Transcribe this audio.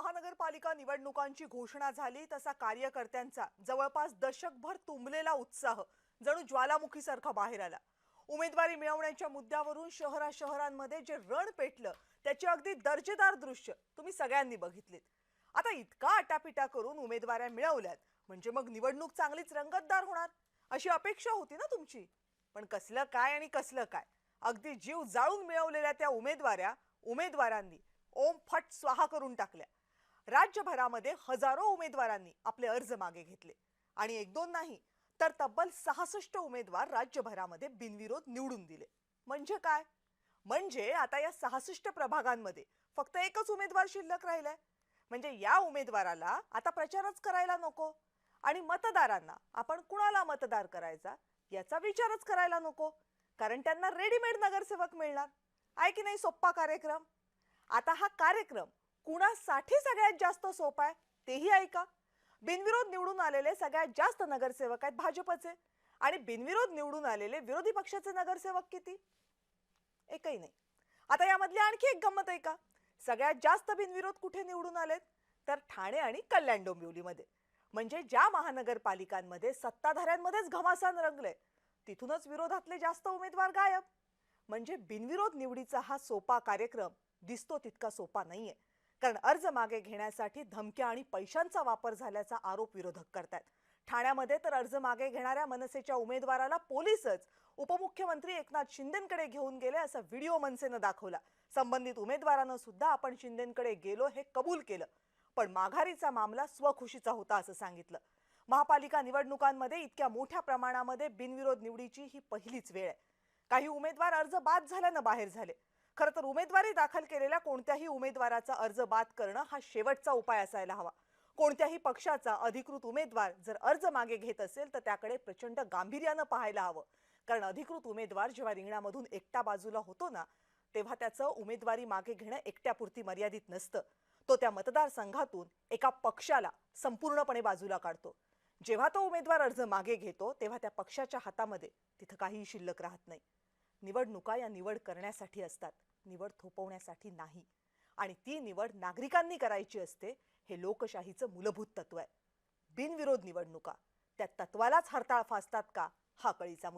महानगरपालिका निवडणुकांची घोषणा झाली तसा कार्यकर्त्यांचा जवळपास दशकभर तुंबलेला उत्साह जणू ज्वालामुखीसारखा बाहेर आला। उमेदवारी मिळवण्याच्या मुद्द्यावरून शहरांमध्ये जे रण पेटलं त्याचे अगदी दर्जेदार दृश्य तुम्ही सगळ्यांनी बघितलीत। आता इतका आटापिटा करून उमेदवाऱ्या मिळवल्यात म्हणजे मग निवडणूक चांगलीच रंगतदार होणार अशी अपेक्षा होती ना तुमची। पण कसलं काय आणि कसलं काय, अगदी जीव जाळून मिळवलेल्या त्या उमेदवारांनी ओम फट स्वाहा करून टाकल्या। राज्यभरामध्ये हजारो उमेदवारांनी आपले अर्ज मागे घेतले आणि एक दोन नाही तर तब्बल 66 उमेदवार राज्यभरामध्ये बिनविरोध निवडून दिले। म्हणजे काय, म्हणजे आता या 66 प्रभागांमध्ये फक्त एकच उमेदवार शिल्लक राहिलाय। म्हणजे या उमेदवाराला आता प्रचारच करायला नको आणि मतदारांना आपण कुणाला मतदार करायचा याचा विचारच करायला नको, कारण त्यांना रेडीमेड नगरसेवक मिळणार आहे की नाही। सोप्पा कार्यक्रम। आता हा कार्यक्रम कुणासाठी सगळ्यात जास्त सोपा आहे तेही ऐका। बिनविरोध निवडून आलेले सगळ्यात जास्त नगरसेवक आहेत भाजपचे आणि बिनविरोध निवडून आलेले विरोधी पक्षाचे नगरसेवक किती? एकही नाही। आता यामधली आणखी एक गंमत आहे का, सगळ्यात जास्त बिनविरोध कुठे निवडून आलेत तर ठाणे आणि कल्याण डोंबिवलीमध्ये। म्हणजे ज्या महानगरपालिकांमध्ये सत्ताधाऱ्यांमध्येच घमासान रंगले तिथूनच विरोधातले जास्त उमेदवार गायब। म्हणजे बिनविरोध निवडीचा हा सोपा कार्यक्रम दिसतो तितका सोपा नाहीये, कारण अर्ज मागे घेण्यासाठी धमक्या आणि पैशांचा वापर झाल्याचा आरोप विरोधक करतात। ठाण्यामध्ये तर अर्ज मागे घेणाऱ्या मनसेच्या उमेदवाराला पोलीसच उपमुख्यमंत्री एकनाथ शिंदेंकडे घेऊन गेले असा व्हिडिओ मनसेनं दाखवला। संबंधित उमेदवारानं सुद्धा आपण शिंदेंकडे गेलो हे कबूल केलं, पण माघारीचा मामला स्वखुशीचा होता असं सांगितलं। महापालिका निवडणुकांमध्ये इतक्या मोठ्या प्रमाणामध्ये बिनविरोध निवडीची ही पहिलीच वेळ आहे। काही उमेदवार अर्ज बाद झाल्यानं बाहेर झाले। खरं तर उमेदवारी दाखल केलेल्या कोणत्याही उमेदवाराचा अर्ज बाद करणं हा शेवटचा उपाय असायला हवा। कोणत्याही पक्षाचा अधिकृत उमेदवार जर अर्ज मागे घेत असेल तर त्याकडे प्रचंड गांभीर्यानं पाहायला हवं, कारण अधिकृत उमेदवार जेव्हा रिंगणामधून एकटा बाजूला होतो ना तेव्हा त्याचं उमेदवारी मागे घेणं एकट्यापुरती मर्यादित नसतं। तो त्या मतदारसंघातून एका पक्षाला संपूर्णपणे बाजूला काढतो। जेव्हा तो उमेदवार अर्ज मागे घेतो तेव्हा त्या पक्षाच्या हातामध्ये तिथं काहीही शिल्लक राहत नाही। निवडणुका या निवड करण्यासाठी असतात, निवड थोपवण्यासाठी नाही। आणि ती निवड नागरिकांनी करायची असते हे लोकशाहीचं मूलभूत तत्व आहे। बिनविरोध निवडणुका त्या तत्वालाच हरताळ फासतात का हा कळीचा